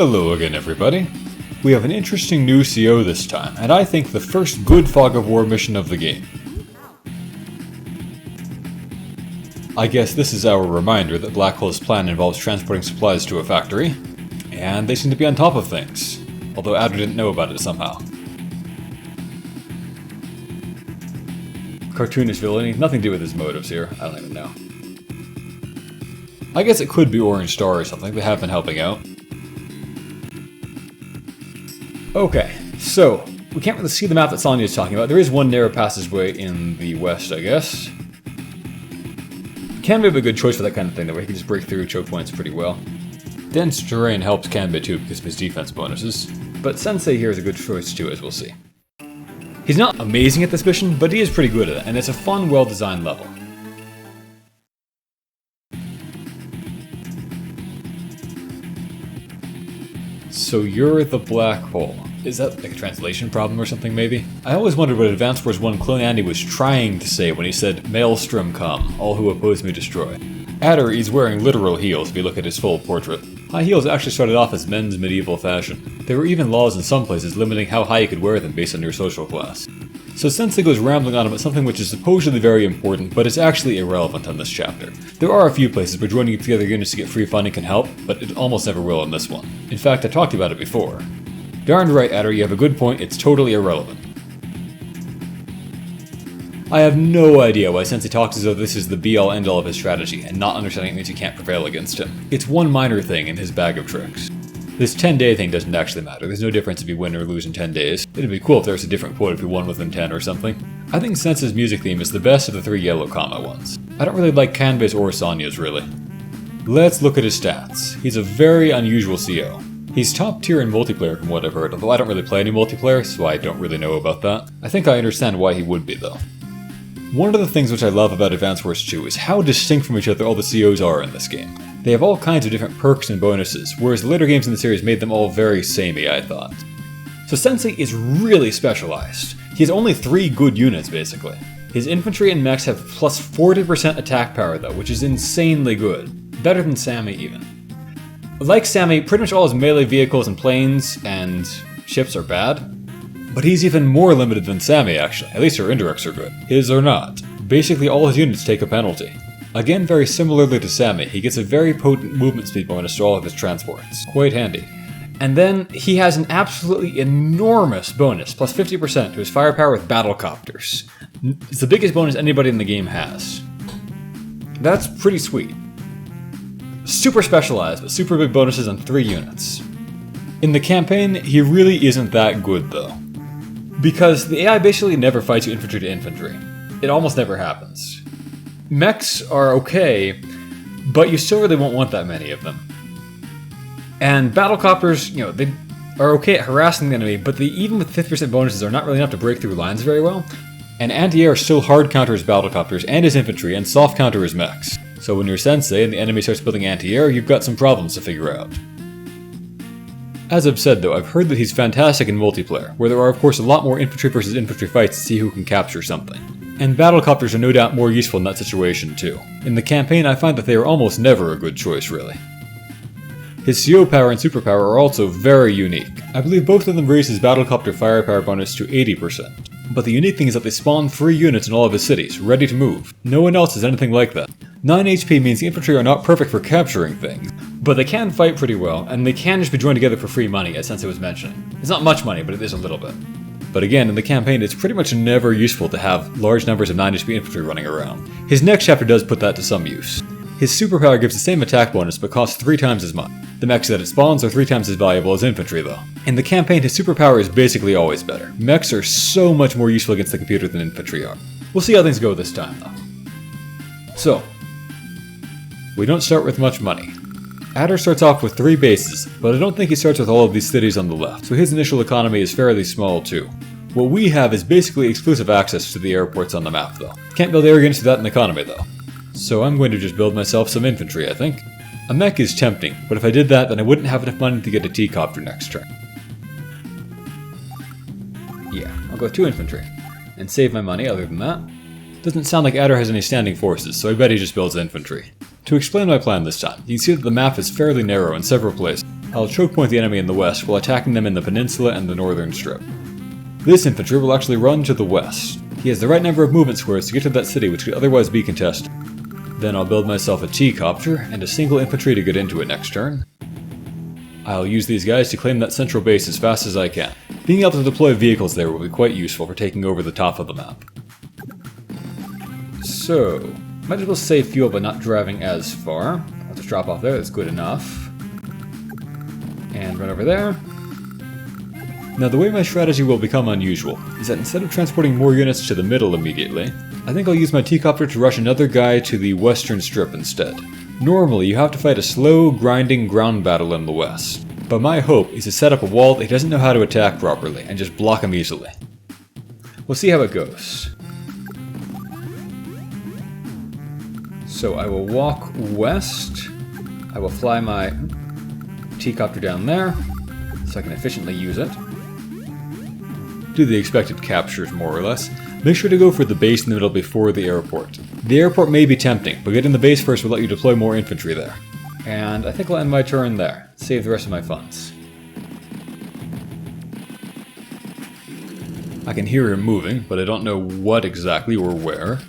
Hello again, everybody. We have an interesting new CO this time, and I think the first good Fog of War mission of the game. I guess this is our reminder that Black Hole's plan involves transporting supplies to a factory, and they seem to be on top of things, although Adder didn't know about it somehow. Cartoonish villainy, nothing to do with his motives here, I don't even know. I guess it could be Orange Star or something, they have been helping out. Okay, so, we can't really see the map that Sonya is talking about. There is one narrow passageway in the west, I guess. Kanbei be a good choice for that kind of thing, though, where he can just break through choke points pretty well. Dense terrain helps Kanbei too because of his defense bonuses, but Sensei here is a good choice too, as we'll see. He's not amazing at this mission, but he is pretty good at it, and it's a fun, well-designed level. So you're the black hole. Is that like a translation problem or something, maybe? I always wondered what Advance Wars 1 Clone Andy was trying to say when he said, "Maelstrom come, all who oppose me destroy." Adder is wearing literal heels if you look at his full portrait. High heels actually started off as men's medieval fashion. There were even laws in some places limiting how high you could wear them based on your social class. So Sensei goes rambling on about something which is supposedly very important, but is actually irrelevant in this chapter. There are a few places where joining together units to get free funding can help, but it almost never will in this one. In fact, I talked about it before. Darned right, Adder, you have a good point, it's totally irrelevant. I have no idea why Sensei talks as though this is the be-all end-all of his strategy, and not understanding it means you can't prevail against him. It's one minor thing in his bag of tricks. This 10-day thing doesn't actually matter, there's no difference if you win or lose in 10 days. It'd be cool if there was a different quote if you won within 10 or something. I think Sensei's music theme is the best of the 3 yellow comma ones. I don't really like Kanbei's or Sonya's, really. Let's look at his stats. He's a very unusual CO. He's top tier in multiplayer from what I've heard, although I don't really play any multiplayer, so I don't really know about that. I think I understand why he would be, though. One of the things which I love about Advance Wars 2 is how distinct from each other all the COs are in this game. They have all kinds of different perks and bonuses, whereas the later games in the series made them all very samey, I thought. So Sensei is really specialized. He has only 3 good units, basically. His infantry and mechs have plus 40% attack power, though, which is insanely good. Better than Sammy, even. Like Sammy, pretty much all his melee vehicles and planes and ships are bad. But he's even more limited than Sammy, actually. At least her indirects are good. His are not. Basically all his units take a penalty. Again, very similarly to Sammy, he gets a very potent movement speed bonus to all of his transports. Quite handy. And then he has an absolutely enormous bonus, plus 50% to his firepower with battlecopters. It's the biggest bonus anybody in the game has. That's pretty sweet. Super specialized, but super big bonuses on 3 units. In the campaign, he really isn't that good though. Because the AI basically never fights you infantry to infantry. It almost never happens. Mechs are okay, but you still really won't want that many of them. And battlecopters, they are okay at harassing the enemy, but even with 50% bonuses are not really enough to break through lines very well. And anti-air still hard counter his battlecopters and his infantry, and soft counter his mechs. So when you're Sensei and the enemy starts building anti-air, you've got some problems to figure out. As I've said though, I've heard that he's fantastic in multiplayer, where there are of course a lot more infantry versus infantry fights to see who can capture something. And battlecopters are no doubt more useful in that situation too. In the campaign I find that they are almost never a good choice really. His CO power and superpower are also very unique. I believe both of them raise his battlecopter firepower bonus to 80%. But the unique thing is that they spawn 3 units in all of his cities, ready to move. No one else has anything like that. 9 HP means the infantry are not perfect for capturing things, but they can fight pretty well, and they can just be joined together for free money, as Sensei was mentioning. It's not much money, but it is a little bit. But again, in the campaign, it's pretty much never useful to have large numbers of 9 HP infantry running around. His next chapter does put that to some use. His superpower gives the same attack bonus, but costs 3 times as much. The mechs that it spawns are 3 times as valuable as infantry, though. In the campaign, his superpower is basically always better. Mechs are so much more useful against the computer than infantry are. We'll see how things go this time, though. So, we don't start with much money. Adder starts off with 3 bases, but I don't think he starts with all of these cities on the left, so his initial economy is fairly small too. What we have is basically exclusive access to the airports on the map, though. Can't build air units with that in the economy, though. So I'm going to just build myself some infantry, I think. A mech is tempting, but if I did that, then I wouldn't have enough money to get a T-copter next turn. Yeah, I'll go 2 infantry. And save my money other than that. Doesn't sound like Adder has any standing forces, so I bet he just builds infantry. To explain my plan this time, you can see that the map is fairly narrow in several places. I'll choke point the enemy in the west while attacking them in the peninsula and the northern strip. This infantry will actually run to the west. He has the right number of movement squares to get to that city which could otherwise be contested. Then I'll build myself a T-copter and a single infantry to get into it next turn. I'll use these guys to claim that central base as fast as I can. Being able to deploy vehicles there will be quite useful for taking over the top of the map. So, might as well save fuel by not driving as far. I'll just drop off there, that's good enough. And run over there. Now the way my strategy will become unusual is that instead of transporting more units to the middle immediately, I think I'll use my T-copter to rush another guy to the western strip instead. Normally you have to fight a slow, grinding ground battle in the west, but my hope is to set up a wall that he doesn't know how to attack properly and just block him easily. We'll see how it goes. So I will walk west, I will fly my T-copter down there, so I can efficiently use it. Do the expected captures, more or less. Make sure to go for the base in the middle before the airport. The airport may be tempting, but getting the base first will let you deploy more infantry there. And I think I'll end my turn there. Save the rest of my funds. I can hear him moving, but I don't know what exactly or where.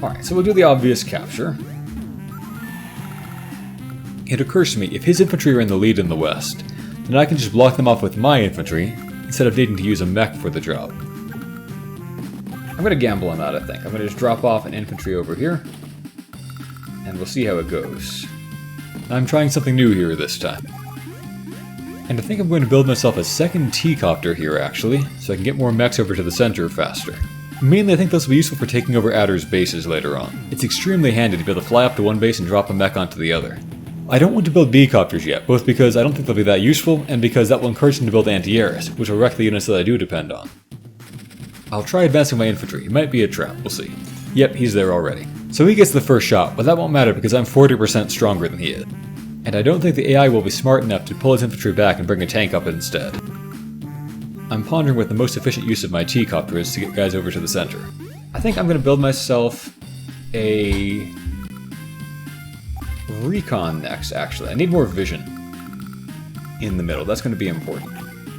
Alright, so we'll do the obvious capture. It occurs to me, if his infantry are in the lead in the west, then I can just block them off with my infantry, instead of needing to use a mech for the job. I'm going to gamble on that, I think. I'm going to just drop off an infantry over here, and we'll see how it goes. I'm trying something new here this time. And I think I'm going to build myself a second T-copter here, actually, so I can get more mechs over to the center faster. Mainly I think this will be useful for taking over Adder's bases later on. It's extremely handy to be able to fly up to one base and drop a mech onto the other. I don't want to build B-copters yet, both because I don't think they'll be that useful, and because that will encourage them to build anti-airs, which will wreck the units that I do depend on. I'll try advancing my infantry. It might be a trap, we'll see. Yep, he's there already. So he gets the first shot, but that won't matter because I'm 40% stronger than he is. And I don't think the AI will be smart enough to pull his infantry back and bring a tank up instead. I'm pondering what the most efficient use of my T-copter is to get guys over to the center. I think I'm going to build myself a recon next, actually. I need more vision in the middle. That's going to be important.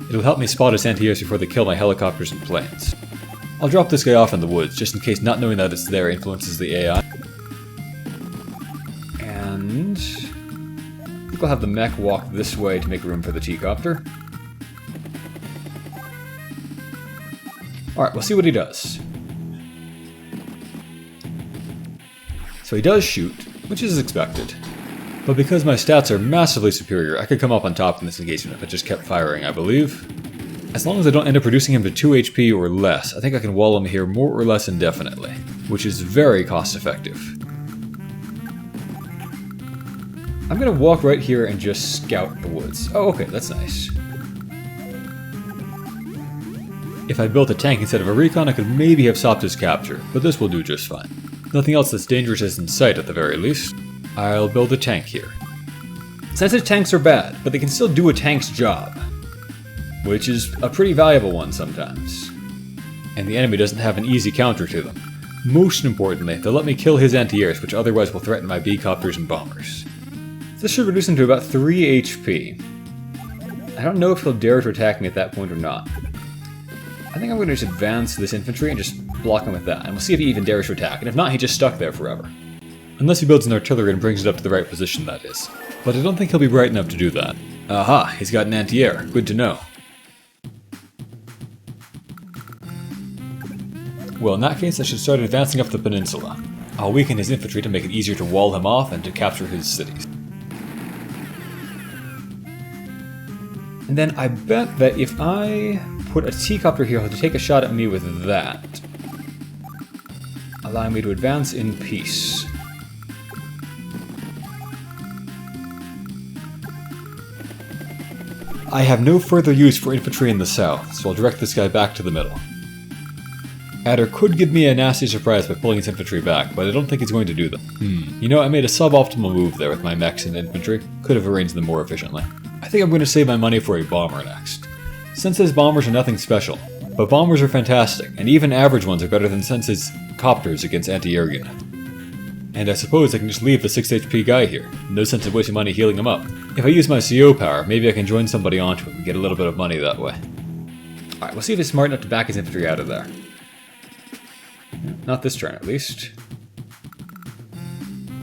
It'll help me spot his anti-airs before they kill my helicopters and planes. I'll drop this guy off in the woods, just in case not knowing that it's there influences the AI. And I think I'll have the mech walk this way to make room for the T-copter. Alright, we'll see what he does. So he does shoot, which is expected. But because my stats are massively superior, I could come up on top in this engagement if I just kept firing, I believe. As long as I don't end up reducing him to 2 HP or less, I think I can wall him here more or less indefinitely, which is very cost effective. I'm going to walk right here and just scout the woods. Oh, okay, that's nice. If I built a tank instead of a recon, I could maybe have stopped his capture, but this will do just fine. Nothing else that's dangerous is in sight at the very least. I'll build a tank here. Sensei tanks are bad, but they can still do a tank's job, which is a pretty valuable one sometimes. And the enemy doesn't have an easy counter to them. Most importantly, they'll let me kill his anti-airs, which otherwise will threaten my B-copters and bombers. This should reduce him to about 3 HP. I don't know if he'll dare to attack me at that point or not. I think I'm going to just advance this infantry and just block him with that, and we'll see if he even dares to attack, and if not, he's just stuck there forever. Unless he builds an artillery and brings it up to the right position, that is. But I don't think he'll be bright enough to do that. Aha, he's got an anti-air. Good to know. Well, in that case, I should start advancing up the peninsula. I'll weaken his infantry to make it easier to wall him off and to capture his cities. And then I bet that if I put a T-copter here, he'll take a shot at me with that, allowing me to advance in peace. I have no further use for infantry in the south, so I'll direct this guy back to the middle. Adder could give me a nasty surprise by pulling his infantry back, but I don't think he's going to do that. You know, I made a suboptimal move there with my mechs and infantry. Could have arranged them more efficiently. I think I'm going to save my money for a bomber next. Sensei's bombers are nothing special, but bombers are fantastic, and even average ones are better than Sensei's copters against anti-air unit. And I suppose I can just leave the 6 HP guy here. No sense of wasting money healing him up. If I use my CO power, maybe I can join somebody onto him and get a little bit of money that way. Alright, we'll see if he's smart enough to back his infantry out of there. Not this turn, at least.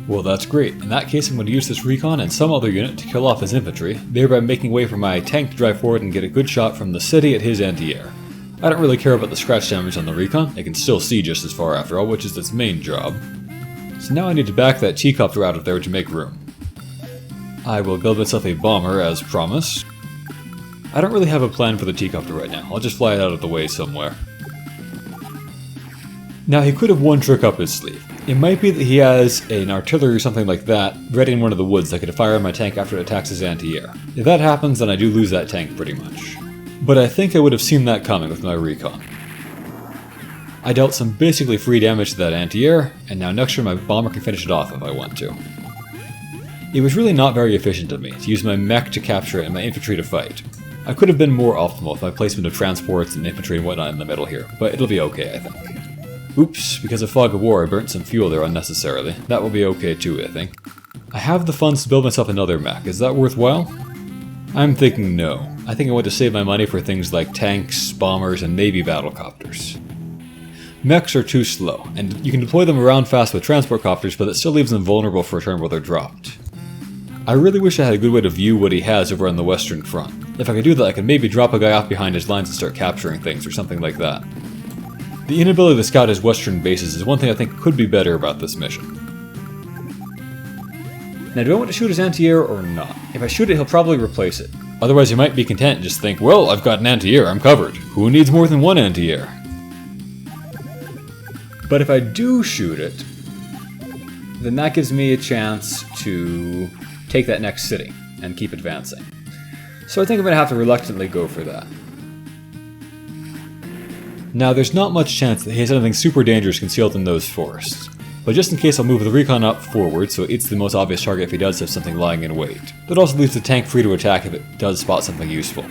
Well, that's great. In that case, I'm going to use this recon and some other unit to kill off his infantry, thereby making way for my tank to drive forward and get a good shot from the city at his anti-air. I don't really care about the scratch damage on the recon. It can still see just as far after all, which is its main job. So now I need to back that T-copter out of there to make room. I will build myself a bomber as promised. I don't really have a plan for the T-copter right now. I'll just fly it out of the way somewhere. Now, he could have one trick up his sleeve. It might be that he has an artillery or something like that ready in one of the woods that could fire on my tank after it attacks his anti-air. If that happens, then I do lose that tank pretty much. But I think I would have seen that coming with my recon. I dealt some basically free damage to that anti-air, and now next turn my bomber can finish it off if I want to. It was really not very efficient of me to use my mech to capture it and my infantry to fight. I could have been more optimal with my placement of transports and infantry and whatnot in the middle here, but it'll be okay, I think. Oops, because of Fog of War I burnt some fuel there unnecessarily. That will be okay too, I think. I have the funds to build myself another mech. Is that worthwhile? I'm thinking no. I think I want to save my money for things like tanks, bombers, and maybe battlecopters. Mechs are too slow, and you can deploy them around fast with transport copters, but it still leaves them vulnerable for a turn where they're dropped. I really wish I had a good way to view what he has over on the western front. If I could do that, I could maybe drop a guy off behind his lines and start capturing things or something like that. The inability to scout his western bases is one thing I think could be better about this mission. Now, do I want to shoot his anti-air or not? If I shoot it, he'll probably replace it. Otherwise, he might be content and just think, well, I've got an anti-air, I'm covered. Who needs more than one anti-air? But if I do shoot it, then that gives me a chance to take that next city and keep advancing. So I think I'm going to have to reluctantly go for that. Now, there's not much chance that he has anything super dangerous concealed in those forests. But just in case, I'll move the recon up forward, so it's the most obvious target if he does have something lying in wait. That also leaves the tank free to attack if it does spot something useful.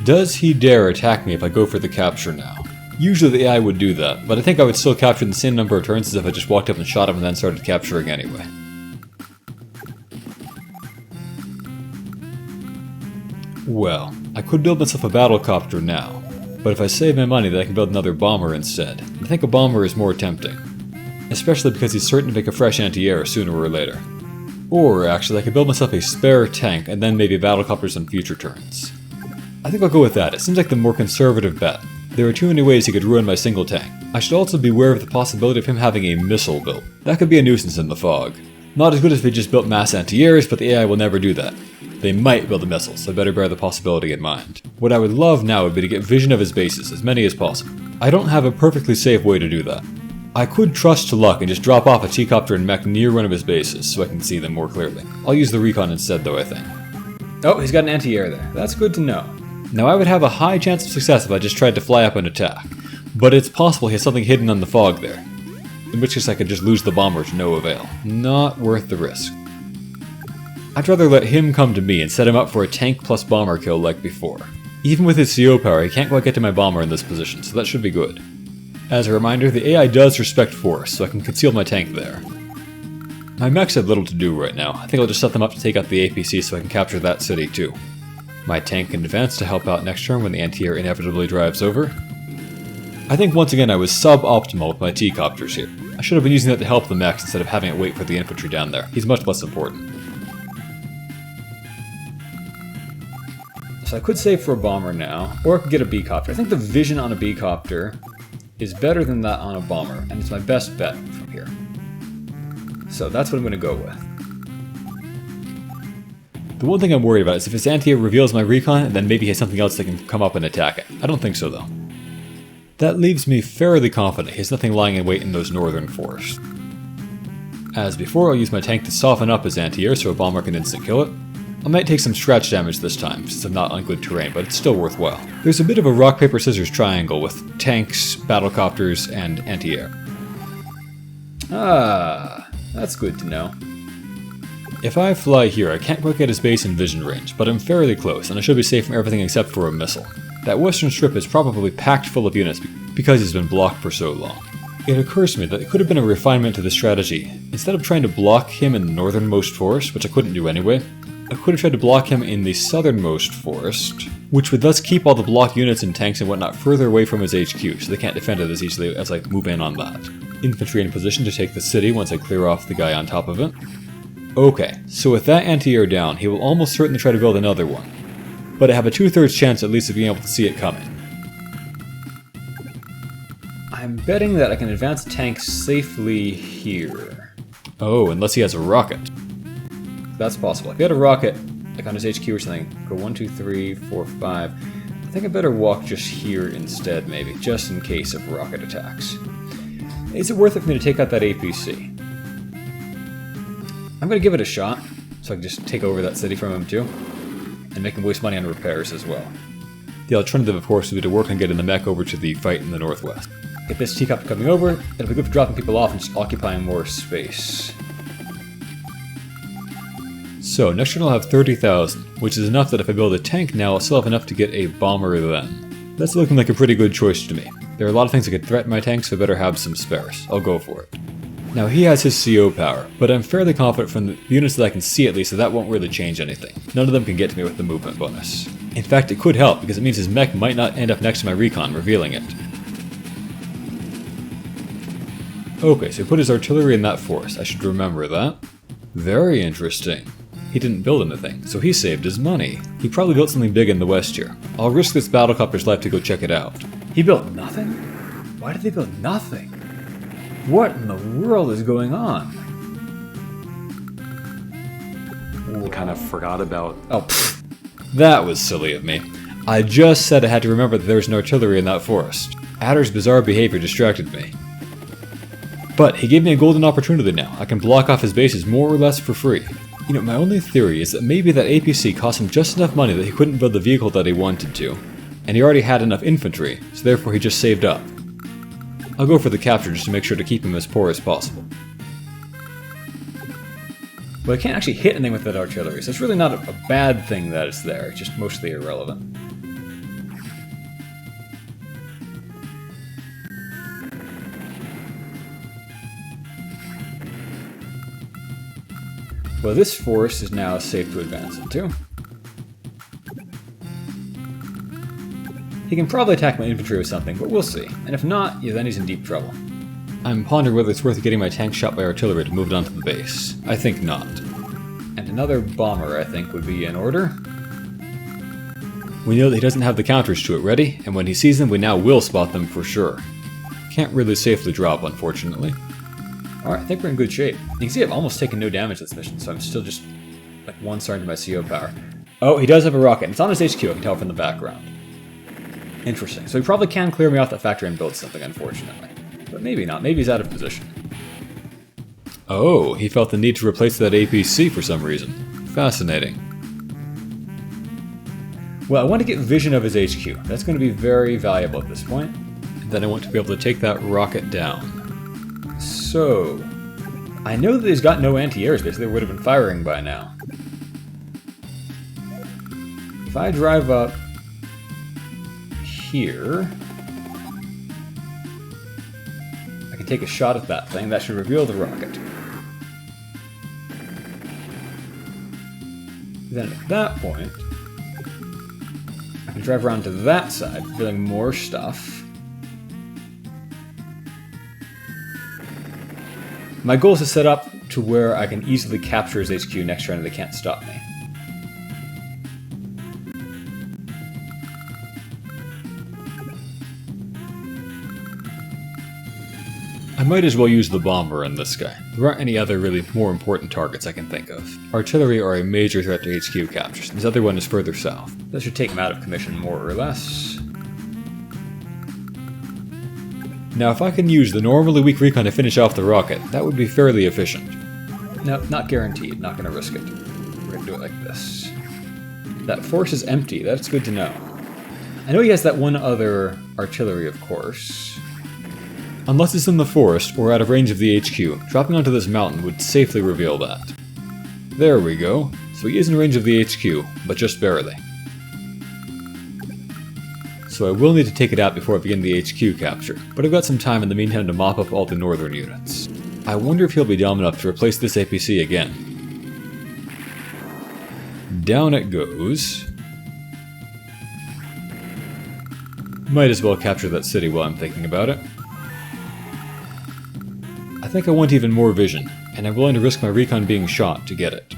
Does he dare attack me if I go for the capture now? Usually the AI would do that, but I think I would still capture in the same number of turns as if I just walked up and shot him and then started capturing anyway. Well, I could build myself a battlecopter now, but if I save my money then I can build another bomber instead. I think a bomber is more tempting, especially because he's certain to make a fresh anti-air sooner or later. Or actually I could build myself a spare tank and then maybe battlecopters on future turns. I think I'll go with that. It seems like the more conservative bet. There are too many ways he could ruin my single tank. I should also be aware of the possibility of him having a missile built. That could be a nuisance in the fog. Not as good as if he just built mass anti-airs, but the AI will never do that. They might build a missile, so I better bear the possibility in mind. What I would love now would be to get vision of his bases, as many as possible. I don't have a perfectly safe way to do that. I could trust to luck and just drop off a T-copter and mech near one of his bases, so I can see them more clearly. I'll use the recon instead though, I think. Oh, he's got an anti-air there. That's good to know. Now I would have a high chance of success if I just tried to fly up and attack, but it's possible he has something hidden on the fog there. In which case I could just lose the bomber to no avail. Not worth the risk. I'd rather let him come to me and set him up for a tank plus bomber kill like before. Even with his CO power, he can't quite get to my bomber in this position, so that should be good. As a reminder, the AI does respect force, so I can conceal my tank there. My mechs have little to do right now. I think I'll just set them up to take out the APC so I can capture that city too. My tank can advance to help out next turn when the anti-air inevitably drives over. I think once again I was suboptimal with my T-copters here. I should have been using that to help the mechs instead of having it wait for the infantry down there. He's much less important. So I could save for a bomber now, or I could get a B-copter. I think the vision on a B-copter is better than that on a bomber, and it's my best bet from here. So that's what I'm going to go with. The one thing I'm worried about is if his anti-air reveals my recon, and then maybe he has something else that can come up and attack it. I don't think so though. That leaves me fairly confident he has nothing lying in wait in those northern forests. As before, I'll use my tank to soften up his anti-air so a bomber can instant kill it. I might take some scratch damage this time, since I'm not on good terrain, but it's still worthwhile. There's a bit of a rock, paper, scissors triangle with tanks, battlecopters, and anti-air. Ah, that's good to know. If I fly here, I can't quite get his base in vision range, but I'm fairly close, and I should be safe from everything except for a missile. That western strip is probably packed full of units because he's been blocked for so long. It occurs to me that it could have been a refinement to the strategy. Instead of trying to block him in the northernmost forest, which I couldn't do anyway, I could have tried to block him in the southernmost forest, which would thus keep all the block units and tanks and whatnot further away from his HQ, so they can't defend it as easily as I move in on that. Infantry in position to take the city once I clear off the guy on top of it. Okay, so with that anti-air down, he will almost certainly try to build another one. But I have a 2/3 chance at least of being able to see it coming. I'm betting that I can advance tanks safely here. Oh, unless he has a rocket. That's possible. If he had a rocket, like on his HQ or something, go 1, 2, 3, 4, 5. I think I better walk just here instead, maybe, just in case of rocket attacks. Is it worth it for me to take out that APC? I'm going to give it a shot, so I can just take over that city from him too, and make him waste money on repairs as well. The alternative, of course, would be to work on getting the mech over to the fight in the northwest. Get this teacup coming over, it'll be good for dropping people off and just occupying more space. So, next turn I'll have 30,000, which is enough that if I build a tank now, I'll still have enough to get a bomber then. That's looking like a pretty good choice to me. There are a lot of things that could threaten my tanks, so I better have some spares. I'll go for it. Now, he has his CO power, but I'm fairly confident from the units that I can see at least that won't really change anything. None of them can get to me with the movement bonus. In fact, it could help, because it means his mech might not end up next to my recon, revealing it. Okay, so he put his artillery in that forest. I should remember that. Very interesting. He didn't build anything, so he saved his money. He probably built something big in the west here. I'll risk this battlecopter's life to go check it out. He built nothing? Why did they build nothing? What in the world is going on? I kind of forgot about... Oh, pfft. That was silly of me. I just said I had to remember that there was no artillery in that forest. Adder's bizarre behavior distracted me. But he gave me a golden opportunity now. I can block off his bases more or less for free. You know, my only theory is that maybe that APC cost him just enough money that he couldn't build the vehicle that he wanted to. And he already had enough infantry, so therefore he just saved up. I'll go for the capture just to make sure to keep him as poor as possible. Well, I can't actually hit anything with that artillery, so it's really not a bad thing that it's there, it's just mostly irrelevant. Well, this forest is now safe to advance into. He can probably attack my infantry with something, but we'll see. And if not, yeah, then he's in deep trouble. I'm pondering whether it's worth getting my tank shot by artillery to move it onto the base. I think not. And another bomber, I think, would be in order. We know that he doesn't have the counters to it ready, and when he sees them, we now will spot them for sure. Can't really safely drop, unfortunately. Alright, I think we're in good shape. You can see I've almost taken no damage this mission, so I'm still just like 1 star into my CO power. Oh, he does have a rocket. It's on his HQ, I can tell from the background. Interesting. So he probably can clear me off that factory and build something, unfortunately. But maybe not. Maybe he's out of position. Oh, he felt the need to replace that APC for some reason. Fascinating. Well, I want to get vision of his HQ. That's going to be very valuable at this point. And then I want to be able to take that rocket down. So, I know that he's got no anti-airspace. They would have been firing by now. If I drive up here, I can take a shot at that thing. That should reveal the rocket. Then at that point, I can drive around to that side, revealing more stuff. My goal is to set up to where I can easily capture his HQ next turn and they can't stop me. I might as well use the bomber in this guy. There aren't any other really more important targets I can think of. Artillery are a major threat to HQ captures. This other one is further south. That should take him out of commission more or less. Now, if I can use the normally weak recon to finish off the rocket, that would be fairly efficient. No, not guaranteed. Not going to risk it. We're going to do it like this. That force is empty. That's good to know. I know he has that one other artillery, of course. Unless it's in the forest or out of range of the HQ, dropping onto this mountain would safely reveal that. There we go. So he is in range of the HQ, but just barely. so I will need to take it out before I begin the HQ capture, but I've got some time in the meantime to mop up all the northern units. I wonder if he'll be dumb enough to replace this APC again. Down it goes. Might as well capture that city while I'm thinking about it. I think I want even more vision, and I'm willing to risk my recon being shot to get it.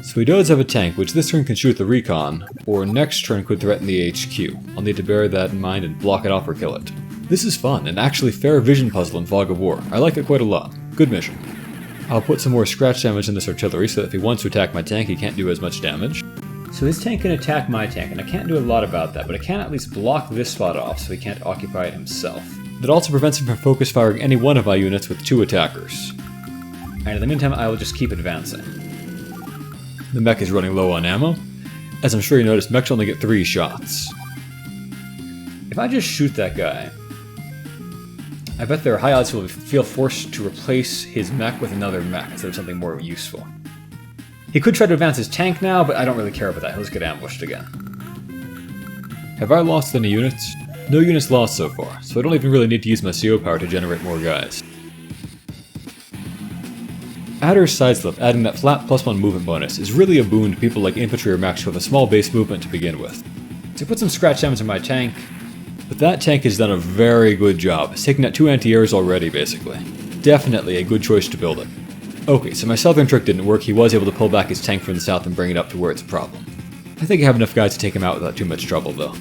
So he does have a tank, which this turn can shoot the recon, or next turn could threaten the HQ. I'll need to bear that in mind and block it off or kill it. This is fun, an actually fair vision puzzle in Fog of War. I like it quite a lot. Good mission. I'll put some more scratch damage in this artillery so that if he wants to attack my tank, he can't do as much damage. So his tank can attack my tank, and I can't do a lot about that, but I can at least block this spot off so he can't occupy it himself. That also prevents him from focus firing any one of my units with 2 attackers. And in the meantime, I will just keep advancing. The mech is running low on ammo. As I'm sure you noticed, mechs only get 3 shots. If I just shoot that guy, I bet there are high odds he'll feel forced to replace his mech with another mech instead of something more useful. He could try to advance his tank now, but I don't really care about that. He'll just get ambushed again. Have I lost any units? No units lost so far, so I don't even really need to use my CO power to generate more guys. Adder's Sideslip adding that flat +1 movement bonus is really a boon to people like infantry or mechs with a small base movement to begin with. So I put some scratch damage in my tank, but that tank has done a very good job. It's taken out 2 anti-airs already, basically. Definitely a good choice to build it. Okay, so my southern trick didn't work. He was able to pull back his tank from the south and bring it up to where it's a problem. I think I have enough guys to take him out without too much trouble, though.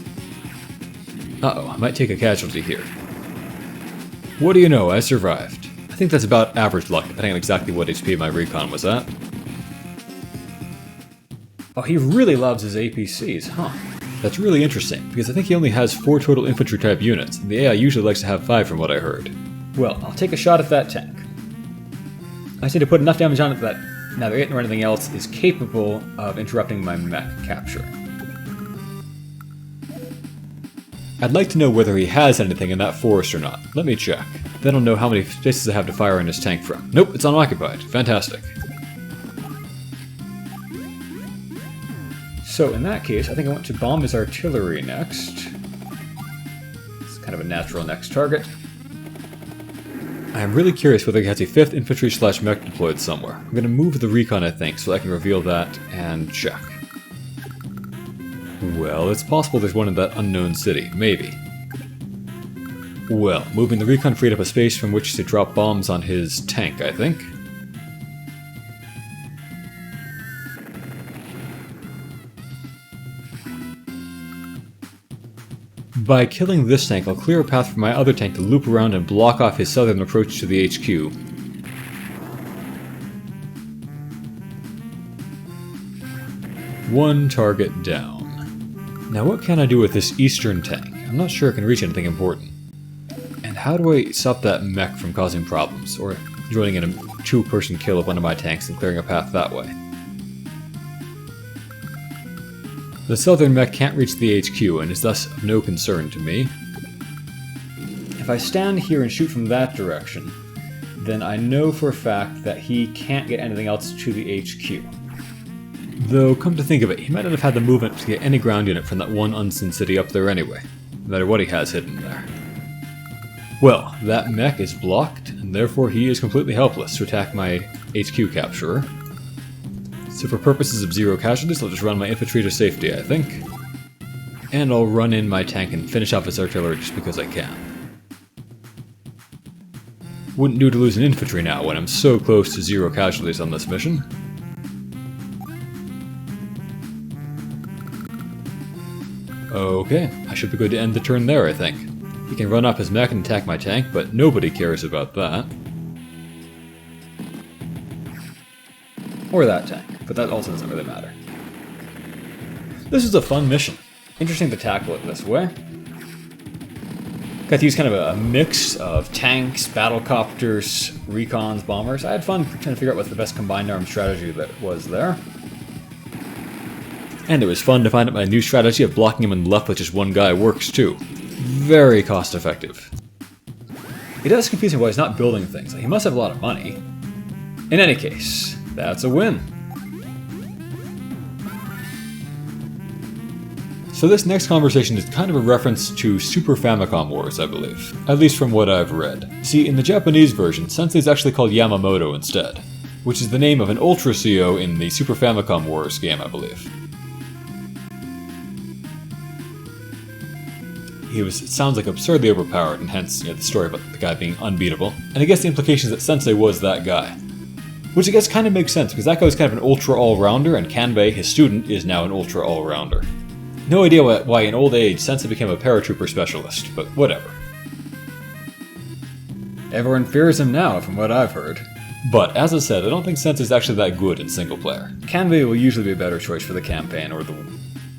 Uh-oh, I might take a casualty here. What do you know, I survived. I think that's about average luck, depending on exactly what HP my recon was at. Oh, he really loves his APCs, huh? That's really interesting, because I think he only has 4 total infantry-type units, and the AI usually likes to have 5 from what I heard. Well, I'll take a shot at that tank. I just need to put enough damage on it that neither it nor anything else is capable of interrupting my mech capture. I'd like to know whether he has anything in that forest or not. Let me check. Then I'll know how many spaces I have to fire in his tank from. Nope, it's unoccupied. Fantastic. So in that case, I think I want to bomb his artillery next. It's kind of a natural next target. I am really curious whether he has a 5th infantry/mech deployed somewhere. I'm going to move the recon, I think, so I can reveal that and check. Well, it's possible there's one in that unknown city. Maybe. Well, moving the recon freed up a space from which to drop bombs on his tank, I think. By killing this tank, I'll clear a path for my other tank to loop around and block off his southern approach to the HQ. One target down. Now what can I do with this eastern tank? I'm not sure it can reach anything important. And how do I stop that mech from causing problems, or joining in a 2-person kill of one of my tanks and clearing a path that way? The southern mech can't reach the HQ and is thus of no concern to me. If I stand here and shoot from that direction, then I know for a fact that he can't get anything else to the HQ. Though, come to think of it, he might not have had the movement to get any ground unit from that one unseen city up there anyway, no matter what he has hidden there. Well, that mech is blocked, and therefore he is completely helpless to attack my HQ capturer. So for purposes of 0 casualties, I'll just run my infantry to safety, I think. And I'll run in my tank and finish off his artillery just because I can. Wouldn't do to lose an infantry now when I'm so close to 0 casualties on this mission. Okay, I should be good to end the turn there, I think. He can run up his mech and attack my tank, but nobody cares about that. Or that tank, but that also doesn't really matter. This is a fun mission. Interesting to tackle it this way. Got to use kind of a mix of tanks, battlecopters, recons, bombers. I had fun trying to figure out what the best combined arms strategy that was there. And it was fun to find out my new strategy of blocking him on the left with just one guy works too. Very cost effective. It does confuse me why he's not building things. He must have a lot of money. In any case, that's a win. So this next conversation is kind of a reference to Super Famicom Wars, I believe. At least from what I've read. See, in the Japanese version, Sensei is actually called Yamamoto instead, which is the name of an Ultra CO in the Super Famicom Wars game, I believe. It sounds like absurdly overpowered, and hence, the story about the guy being unbeatable. And I guess the implication is that Sensei was that guy. Which I guess kind of makes sense, because that guy was kind of an ultra all-rounder, and Kanbei, his student, is now an ultra all-rounder. No idea why in old age Sensei became a paratrooper specialist, but whatever. Everyone fears him now, from what I've heard. But, as I said, I don't think Sensei's actually that good in single player. Kanbei will usually be a better choice for the campaign, or the...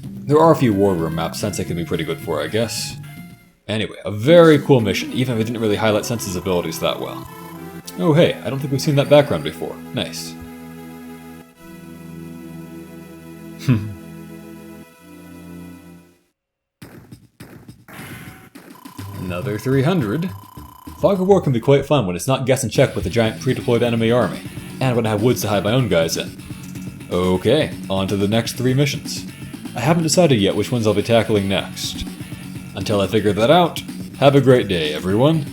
There are a few war room maps Sensei can be pretty good for, I guess. Anyway, a very cool mission, even if it didn't really highlight Sensei's abilities that well. Oh hey, I don't think we've seen that background before. Nice. Another 300. Fog of War can be quite fun when it's not guess and check with a giant pre-deployed enemy army, and when I have woods to hide my own guys in. Okay, on to the next 3 missions. I haven't decided yet which ones I'll be tackling next. Until I figure that out, have a great day, everyone.